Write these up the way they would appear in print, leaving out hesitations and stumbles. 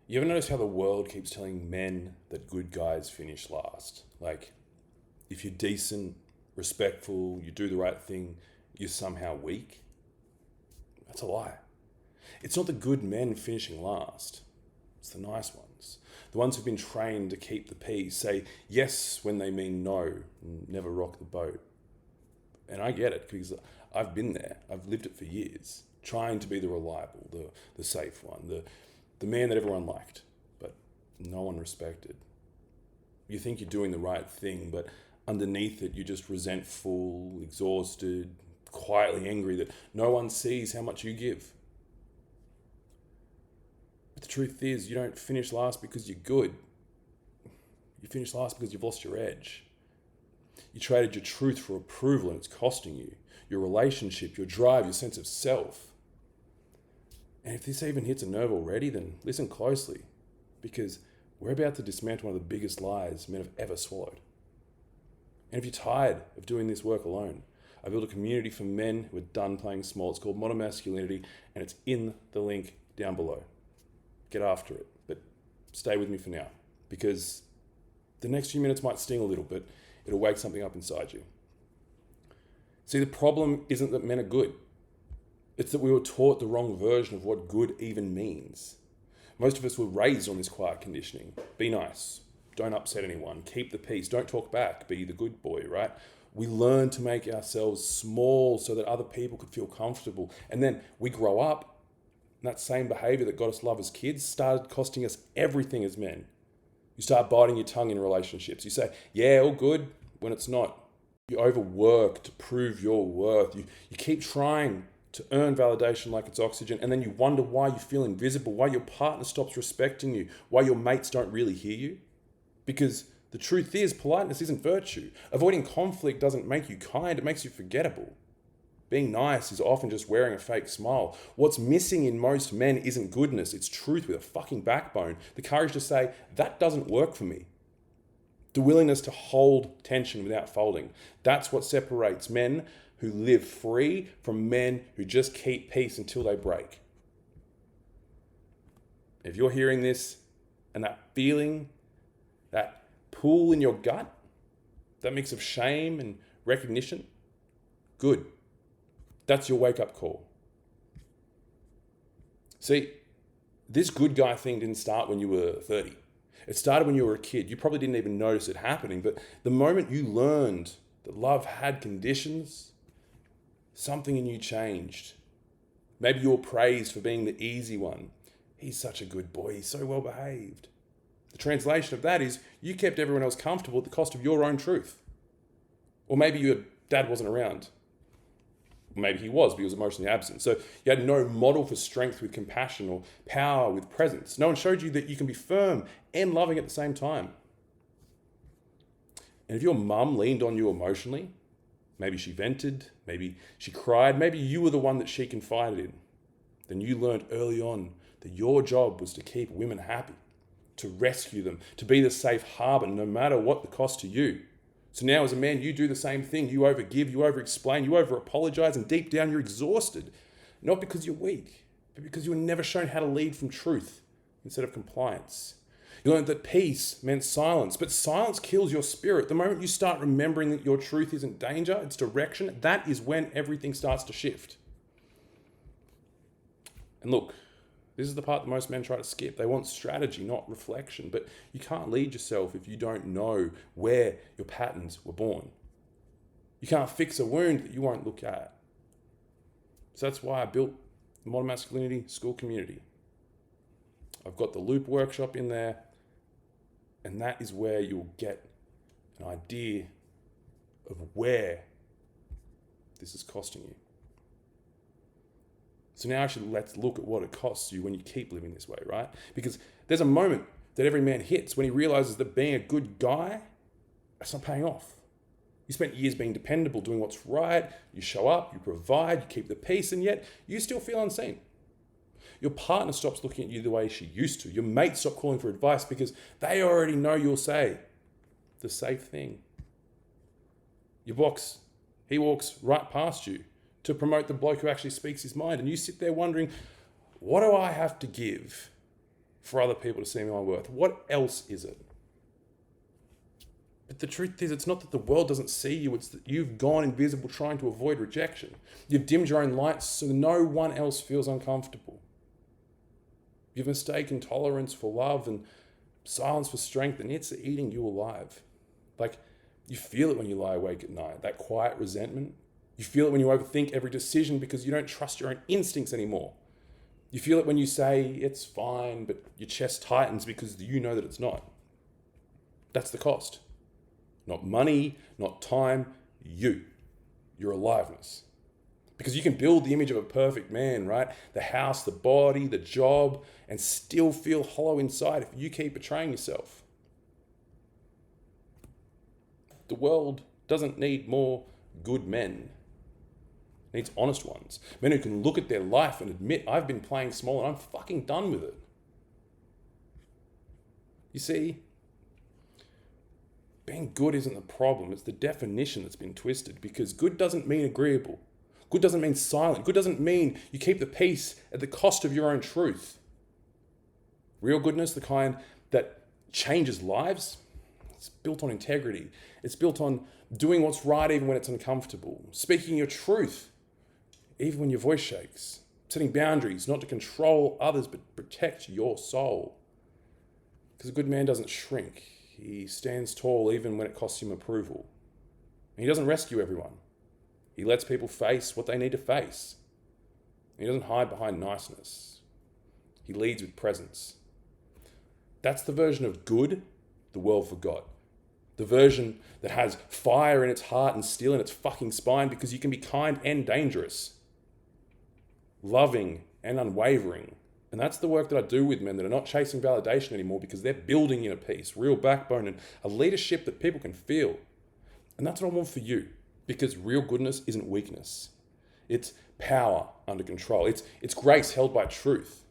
You ever notice how the world keeps telling men that good guys finish last? Like, if you're decent, respectful, you do the right thing, you're somehow weak? That's a lie. It's not the good men finishing last. It's the nice ones. The ones who've been trained to keep the peace, say yes when they mean no, and never rock the boat. And I get it because I've been there. I've lived it for years, trying to be the reliable, the safe one, the man that everyone liked, but no one respected. You think you're doing the right thing, but underneath it, you're just resentful, exhausted, quietly angry that no one sees how much you give. But the truth is, you don't finish last because you're good. You finish last because you've lost your edge. You traded your truth for approval and it's costing you. Your relationship, your drive, your sense of self. And if this even hits a nerve already, then listen closely, because we're about to dismantle one of the biggest lies men have ever swallowed. And if you're tired of doing this work alone, I built a community for men who are done playing small. It's called Modern Masculinity, and it's in the link down below. Get after it, but stay with me for now, because the next few minutes might sting a little, but it'll wake something up inside you. See, the problem isn't that men are good. It's that we were taught the wrong version of what good even means. Most of us were raised on this quiet conditioning. Be nice. Don't upset anyone. Keep the peace. Don't talk back. Be the good boy, right? We learn to make ourselves small so that other people could feel comfortable. And then we grow up, and that same behavior that got us love as kids started costing us everything as men. You start biting your tongue in relationships. You say, yeah, all good, when it's not. You overwork to prove your worth. You keep trying to earn validation like it's oxygen, and then you wonder why you feel invisible, why your partner stops respecting you, why your mates don't really hear you. Because the truth is, politeness isn't virtue. Avoiding conflict doesn't make you kind, it makes you forgettable. Being nice is often just wearing a fake smile. What's missing in most men isn't goodness, it's truth with a fucking backbone. The courage to say, that doesn't work for me. The willingness to hold tension without folding. That's what separates men who live free from men who just keep peace until they break. If you're hearing this and that feeling, that pull in your gut, that mix of shame and recognition, good. That's your wake-up call. See, this good guy thing didn't start when you were 30. It started when you were a kid. You probably didn't even notice it happening, but the moment you learned that love had conditions, something in you changed. Maybe you were praised for being the easy one. He's such a good boy. He's so well behaved. The translation of that is you kept everyone else comfortable at the cost of your own truth. Or maybe your dad wasn't around. Maybe he was, but he was emotionally absent. So you had no model for strength with compassion or power with presence. No one showed you that you can be firm and loving at the same time. And if your mum leaned on you emotionally, maybe she vented, maybe she cried, maybe you were the one that she confided in, then you learned early on that your job was to keep women happy, to rescue them, to be the safe harbor, no matter what the cost to you. So now as a man, you do the same thing. You overgive, you over-explain, you over-apologize, and deep down you're exhausted. Not because you're weak, but because you were never shown how to lead from truth instead of compliance. You learned that peace meant silence, but silence kills your spirit. The moment you start remembering that your truth isn't danger, it's direction, that is when everything starts to shift. And look, this is the part that most men try to skip. They want strategy, not reflection. But you can't lead yourself if you don't know where your patterns were born. You can't fix a wound that you won't look at. So that's why I built the Modern Masculinity School community. I've got the Loop workshop in there, and that is where you'll get an idea of where this is costing you. So now actually let's look at what it costs you when you keep living this way, right? Because there's a moment that every man hits when he realizes that being a good guy, that's not paying off. You spent years being dependable, doing what's right, you show up, you provide, you keep the peace, and yet you still feel unseen. Your partner stops looking at you the way she used to. Your mates stop calling for advice because they already know you'll say the safe thing. Your boss, he walks right past you to promote the bloke who actually speaks his mind. And you sit there wondering, what do I have to give for other people to see my worth. What else is it? But the truth is, it's not that the world doesn't see you, it's that you've gone invisible trying to avoid rejection. You've dimmed your own lights so no one else feels uncomfortable. You've mistaken tolerance for love and silence for strength, and it's eating you alive. Like, you feel it when you lie awake at night, that quiet resentment. You feel it when you overthink every decision because you don't trust your own instincts anymore. You feel it when you say, it's fine, but your chest tightens because you know that it's not. That's the cost. Not money, not time, your aliveness. Because you can build the image of a perfect man, right? The house, the body, the job, and still feel hollow inside if you keep betraying yourself. The world doesn't need more good men. It needs honest ones. Men who can look at their life and admit, I've been playing small and I'm fucking done with it. You see, being good isn't the problem. It's the definition that's been twisted, because good doesn't mean agreeable. Good doesn't mean silent. Good doesn't mean you keep the peace at the cost of your own truth. Real goodness, the kind that changes lives, it's built on integrity. It's built on doing what's right even when it's uncomfortable. Speaking your truth, even when your voice shakes. Setting boundaries, not to control others, but protect your soul. Because a good man doesn't shrink. He stands tall even when it costs him approval. And he doesn't rescue everyone. He lets people face what they need to face. He doesn't hide behind niceness. He leads with presence. That's the version of good the world forgot. The version that has fire in its heart and steel in its fucking spine, because you can be kind and dangerous. Loving and unwavering. And that's the work that I do with men that are not chasing validation anymore, because they're building inner peace, real backbone, and a leadership that people can feel. And that's what I want for you, because real goodness isn't weakness. It's power under control. It's grace held by truth.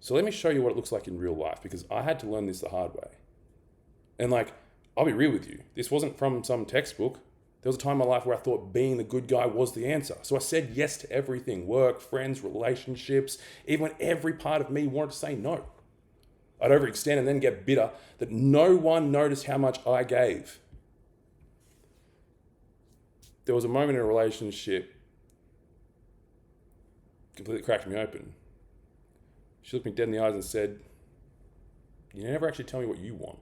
So let me show you what it looks like in real life, because I had to learn this the hard way. And I'll be real with you. This wasn't from some textbook. There was a time in my life where I thought being the good guy was the answer. So I said yes to everything: work, friends, relationships, even when every part of me wanted to say no. I'd overextend and then get bitter that no one noticed how much I gave. There was a moment in a relationship completely cracked me open. She looked me dead in the eyes and said, "You never actually tell me what you want."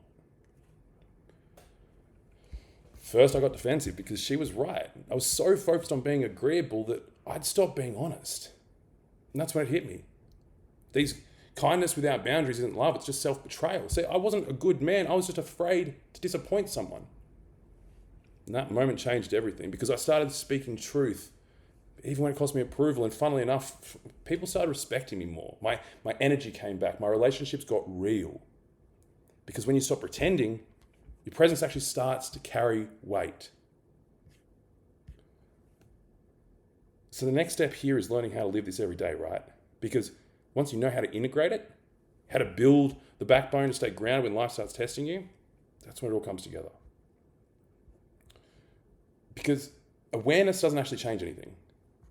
First, I got defensive because she was right. I was so focused on being agreeable that I'd stopped being honest. And that's when it hit me. Kindness without boundaries isn't love, it's just self-betrayal. See, I wasn't a good man, I was just afraid to disappoint someone. And that moment changed everything, because I started speaking truth, even when it cost me approval. And funnily enough, people started respecting me more. My energy came back, my relationships got real. Because when you stop pretending, your presence actually starts to carry weight. So the next step here is learning how to live this every day, right? Because once you know how to integrate it, how to build the backbone to stay grounded when life starts testing you, that's when it all comes together. Because awareness doesn't actually change anything.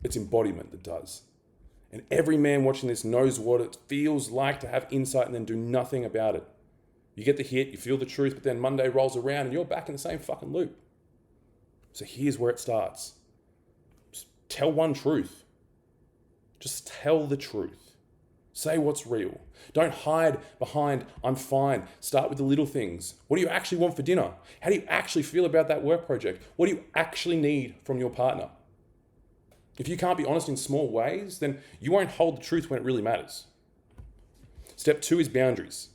It's embodiment that does. And every man watching this knows what it feels like to have insight and then do nothing about it. You get the hit, you feel the truth, but then Monday rolls around and you're back in the same fucking loop. So here's where it starts. Just tell one truth. Just tell the truth. Say what's real. Don't hide behind, I'm fine. Start with the little things. What do you actually want for dinner? How do you actually feel about that work project? What do you actually need from your partner? If you can't be honest in small ways, then you won't hold the truth when it really matters. Step 2 is boundaries.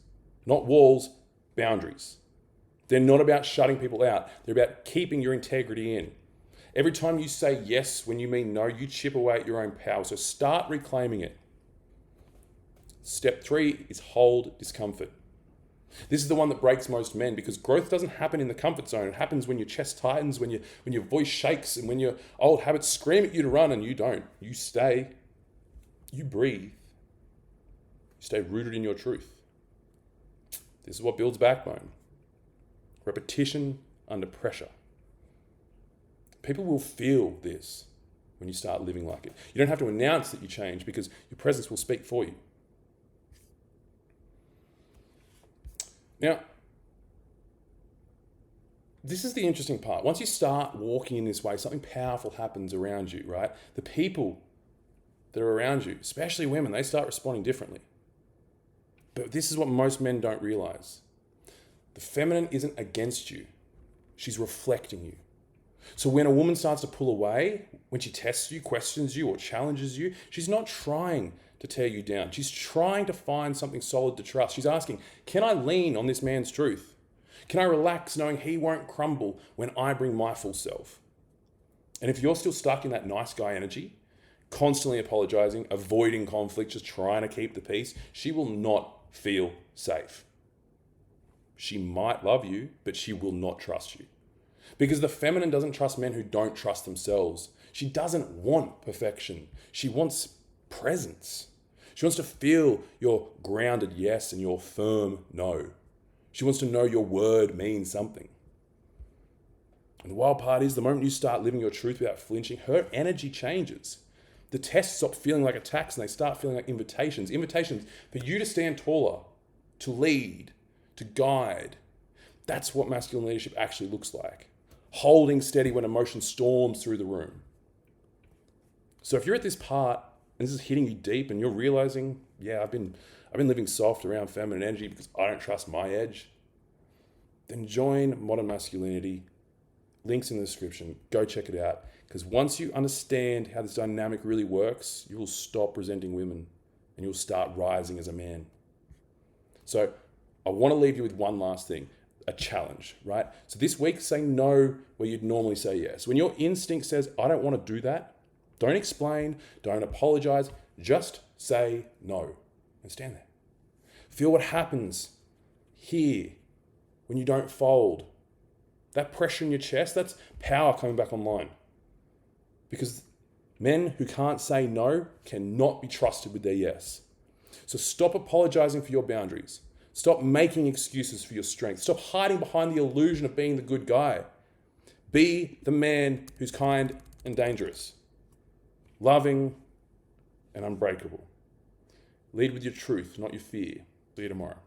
Not walls, boundaries. They're not about shutting people out. They're about keeping your integrity in. Every time you say yes when you mean no, you chip away at your own power. So start reclaiming it. Step 3 is hold discomfort. This is the one that breaks most men, because growth doesn't happen in the comfort zone. It happens when your chest tightens, when your voice shakes, and when your old habits scream at you to run and you don't. You stay. You breathe. You stay rooted in your truth. This is what builds backbone. Repetition under pressure. People will feel this when you start living like it. You don't have to announce that you change, because your presence will speak for you. Now, this is the interesting part. Once you start walking in this way, something powerful happens around you, right? The people that are around you, especially women, they start responding differently. But this is what most men don't realize. The feminine isn't against you. She's reflecting you. So when a woman starts to pull away, when she tests you, questions you, or challenges you, she's not trying to tear you down. She's trying to find something solid to trust. She's asking, can I lean on this man's truth? Can I relax knowing he won't crumble when I bring my full self? And if you're still stuck in that nice guy energy, constantly apologizing, avoiding conflict, just trying to keep the peace, she will not feel safe. She might love you, but she will not trust you. Because the feminine doesn't trust men who don't trust themselves. She doesn't want perfection. She wants presence. She wants to feel your grounded yes and your firm no. She wants to know your word means something. And the wild part is the moment you start living your truth without flinching, her energy changes. The tests stop feeling like attacks and they start feeling like invitations. Invitations for you to stand taller, to lead, to guide. That's what masculine leadership actually looks like. Holding steady when emotion storms through the room. So if you're at this part and this is hitting you deep and you're realizing, yeah, I've been living soft around feminine energy because I don't trust my edge, then join Modern Masculinity. Links in the description. Go check it out. Because once you understand how this dynamic really works, you will stop resenting women and you'll start rising as a man. So I want to leave you with one last thing. A challenge, right? So this week, say no where you'd normally say yes. When your instinct says, I don't want to do that, don't explain, don't apologize, just say no and stand there. Feel what happens here when you don't fold. That pressure in your chest, that's power coming back online. Because men who can't say no cannot be trusted with their yes. So stop apologizing for your boundaries. Stop making excuses for your strength. Stop hiding behind the illusion of being the good guy. Be the man who's kind and dangerous, loving and unbreakable. Lead with your truth, not your fear. See you tomorrow.